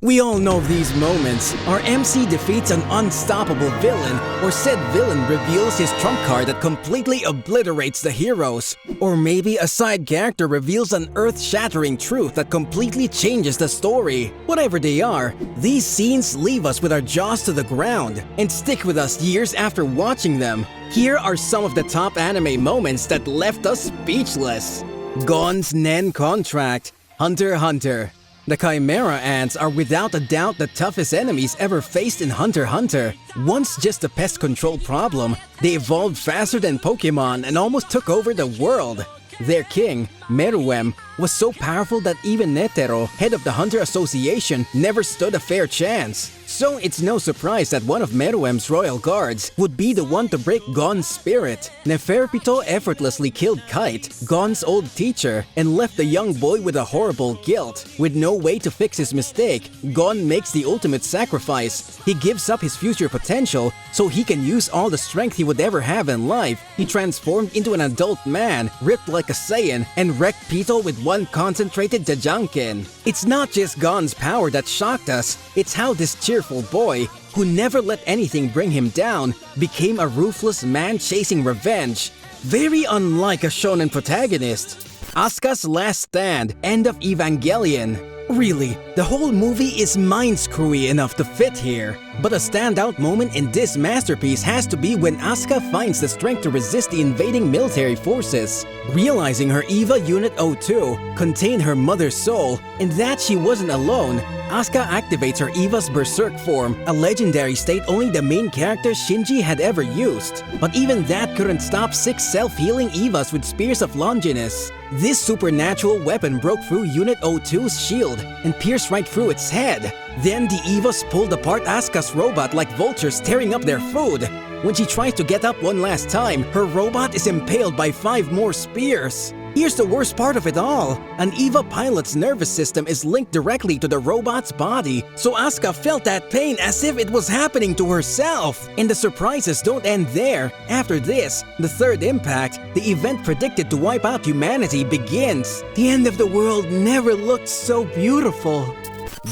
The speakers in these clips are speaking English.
We all know these moments. Our MC defeats an unstoppable villain, or said villain reveals his trump card that completely obliterates the heroes. Or maybe a side character reveals an earth-shattering truth that completely changes the story. Whatever they are, these scenes leave us with our jaws to the ground and stick with us years after watching them. Here are some of the top anime moments that left us speechless. Gon's Nen contract. Hunter x Hunter. The Chimera Ants are without a doubt the toughest enemies ever faced in Hunter x Hunter. Once just a pest control problem, they evolved faster than Pokemon and almost took over the world. Their king, Meruem, was so powerful that even Netero, head of the Hunter Association, never stood a fair chance. So it's no surprise that one of Meruem's royal guards would be the one to break Gon's spirit. Neferpito effortlessly killed Kite, Gon's old teacher, and left the young boy with a horrible guilt. With no way to fix his mistake, Gon makes the ultimate sacrifice. He gives up his future potential so he can use all the strength he would ever have in life. He transformed into an adult man, ripped like a Saiyan, and wrecked Pito with one concentrated Jajangkin. It's not just Gon's power that shocked us, it's how this cheerful boy, who never let anything bring him down, became a ruthless man chasing revenge. Very unlike a shonen protagonist. Asuka's last stand, end of Evangelion. Really, the whole movie is mind-screwy enough to fit here. But a standout moment in this masterpiece has to be when Asuka finds the strength to resist the invading military forces. Realizing her EVA Unit 02 contained her mother's soul, and that she wasn't alone, Asuka activates her EVA's Berserk form, a legendary state only the main character Shinji had ever used. But even that couldn't stop 6 self-healing EVAs with Spears of Longinus. This supernatural weapon broke through Unit 02's shield and pierced right through its head. Then the EVAs pulled apart Asuka's robot like vultures tearing up their food. When she tries to get up one last time, her robot is impaled by 5 more spears. Here's the worst part of it all. An EVA pilot's nervous system is linked directly to the robot's body, so Asuka felt that pain as if it was happening to herself. And the surprises don't end there. After this, the third impact, the event predicted to wipe out humanity, begins. The end of the world never looked so beautiful.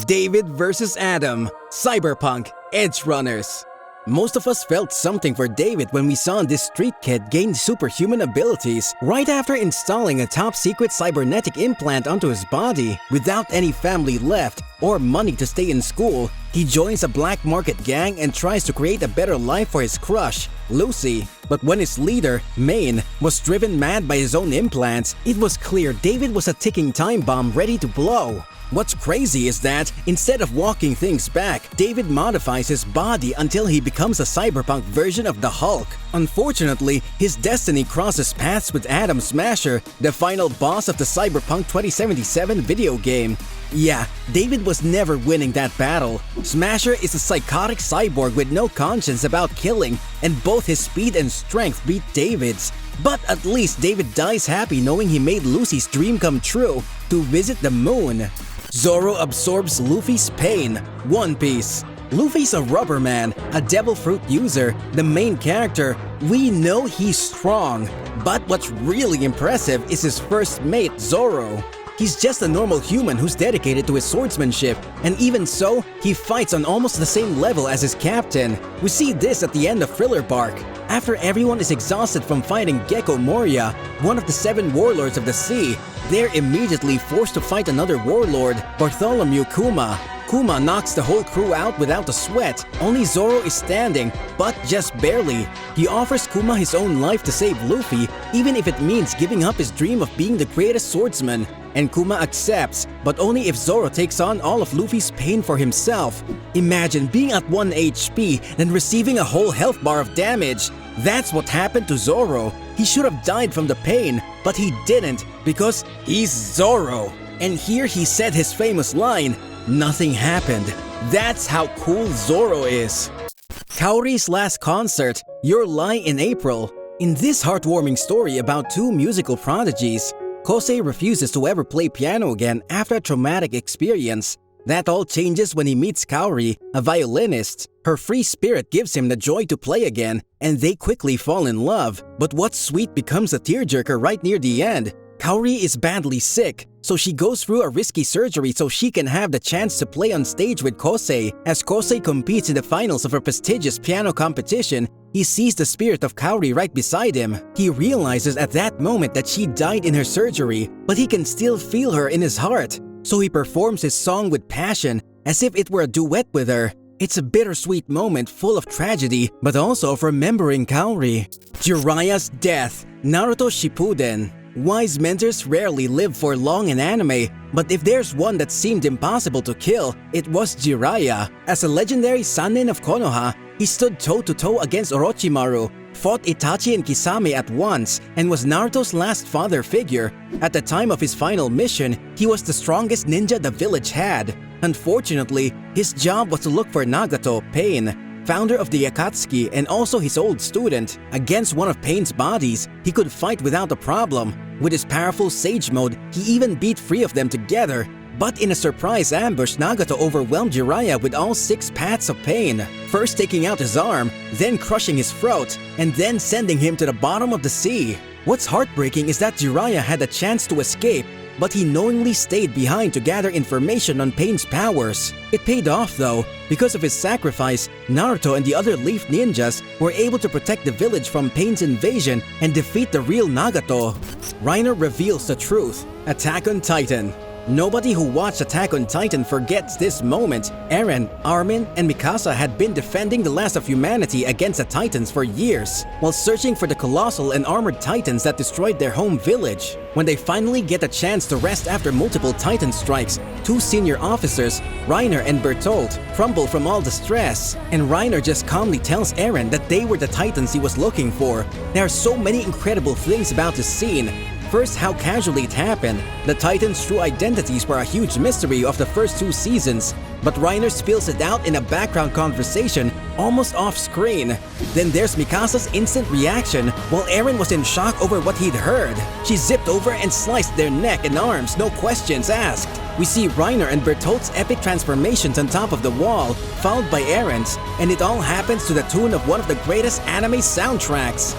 David vs. Adam. Cyberpunk. Edge Runners. Most of us felt something for David when we saw this street kid gain superhuman abilities right after installing a top-secret cybernetic implant onto his body. Without any family left or money to stay in school, he joins a black market gang and tries to create a better life for his crush, Lucy. But when his leader, Maine, was driven mad by his own implants, it was clear David was a ticking time bomb ready to blow. What's crazy is that, instead of walking things back, David modifies his body until he becomes a cyberpunk version of the Hulk. Unfortunately, his destiny crosses paths with Adam Smasher, the final boss of the Cyberpunk 2077 video game. Yeah, David was never winning that battle. Smasher is a psychotic cyborg with no conscience about killing, and both his speed and strength beat David's. But at least David dies happy knowing he made Lucy's dream come true, to visit the moon. Zoro absorbs Luffy's pain. One Piece. Luffy's a rubber man, a devil fruit user, the main character. We know he's strong. But what's really impressive is his first mate, Zoro. He's just a normal human who's dedicated to his swordsmanship, and even so, he fights on almost the same level as his captain. We see this at the end of Thriller Bark. After everyone is exhausted from fighting Gecko Moria, one of the 7 warlords of the sea, they're immediately forced to fight another warlord, Bartholomew Kuma. Kuma knocks the whole crew out without a sweat. Only Zoro is standing, but just barely. He offers Kuma his own life to save Luffy, even if it means giving up his dream of being the greatest swordsman. And Kuma accepts, but only if Zoro takes on all of Luffy's pain for himself. Imagine being at 1 HP, then receiving a whole health bar of damage. That's what happened to Zoro. He should have died from the pain, but he didn't, because he's Zoro. And here he said his famous line, "Nothing happened." That's how cool Zoro is. Kaori's last concert, Your Lie in April. In this heartwarming story about 2 musical prodigies, Kosei refuses to ever play piano again after a traumatic experience. That all changes when he meets Kaori, a violinist. Her free spirit gives him the joy to play again, and they quickly fall in love. But what's sweet becomes a tearjerker right near the end. Kaori is badly sick, so she goes through a risky surgery so she can have the chance to play on stage with Kosei. As Kosei competes in the finals of a prestigious piano competition, he sees the spirit of Kaori right beside him. He realizes at that moment that she died in her surgery, but he can still feel her in his heart. So he performs his song with passion, as if it were a duet with her. It's a bittersweet moment full of tragedy, but also of remembering Kaori. Jiraiya's death. Naruto Shippuden. Wise mentors rarely live for long in anime, but if there's one that seemed impossible to kill, it was Jiraiya. As a legendary Sannin of Konoha, he stood toe-to-toe against Orochimaru, fought Itachi and Kisame at once, and was Naruto's last father figure. At the time of his final mission, he was the strongest ninja the village had. Unfortunately, his job was to look for Nagato, Pain, founder of the Akatsuki and also his old student. Against one of Pain's bodies, he could fight without a problem. With his powerful Sage Mode, he even beat 3 of them together. But in a surprise ambush, Nagato overwhelmed Jiraiya with all 6 paths of pain, first taking out his arm, then crushing his throat, and then sending him to the bottom of the sea. What's heartbreaking is that Jiraiya had a chance to escape, but he knowingly stayed behind to gather information on Pain's powers. It paid off though. Because of his sacrifice, Naruto and the other Leaf Ninjas were able to protect the village from Pain's invasion and defeat the real Nagato. Reiner reveals the truth. Attack on Titan. Nobody who watched Attack on Titan forgets this moment. Eren, Armin, and Mikasa had been defending the last of humanity against the Titans for years, while searching for the colossal and armored Titans that destroyed their home village. When they finally get a chance to rest after multiple Titan strikes, 2 senior officers, Reiner and Bertolt, crumble from all the stress, and Reiner just calmly tells Eren that they were the Titans he was looking for. There are so many incredible things about this scene. First, how casually it happened. The Titans' true identities were a huge mystery of the first 2 seasons, but Reiner spills it out in a background conversation almost off-screen. Then there's Mikasa's instant reaction while Eren was in shock over what he'd heard. She zipped over and sliced their neck and arms, no questions asked. We see Reiner and Bertolt's epic transformations on top of the wall, followed by Eren's, and it all happens to the tune of one of the greatest anime soundtracks.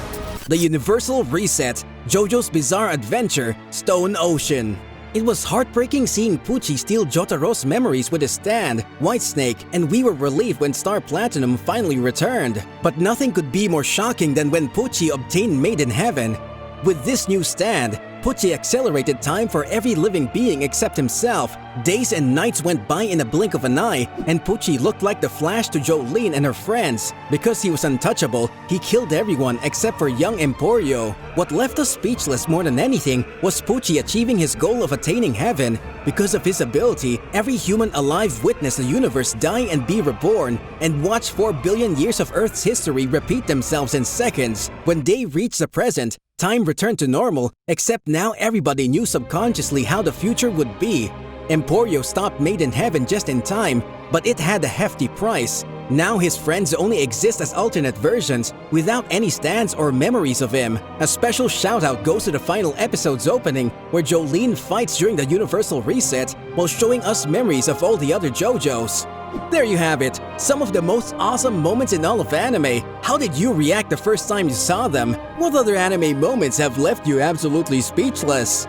The Universal Reset, JoJo's Bizarre Adventure, Stone Ocean. It was heartbreaking seeing Pucci steal Jotaro's memories with his stand, Whitesnake, and we were relieved when Star Platinum finally returned. But nothing could be more shocking than when Pucci obtained Made in Heaven. With this new stand, Pucci accelerated time for every living being except himself. Days and nights went by in a blink of an eye, and Pucci looked like the Flash to Jolene and her friends. Because he was untouchable, he killed everyone except for young Emporio. What left us speechless more than anything was Pucci achieving his goal of attaining heaven. Because of his ability, every human alive witnessed the universe die and be reborn, and watched 4 billion years of Earth's history repeat themselves in seconds. When they reached the present, time returned to normal, except now everybody knew subconsciously how the future would be. Emporio stopped Made in Heaven just in time, but it had a hefty price. Now his friends only exist as alternate versions, without any stands or memories of him. A special shout-out goes to the final episode's opening, where Jolene fights during the Universal Reset, while showing us memories of all the other JoJos. There you have it, some of the most awesome moments in all of anime. How did you react the first time you saw them? What other anime moments have left you absolutely speechless?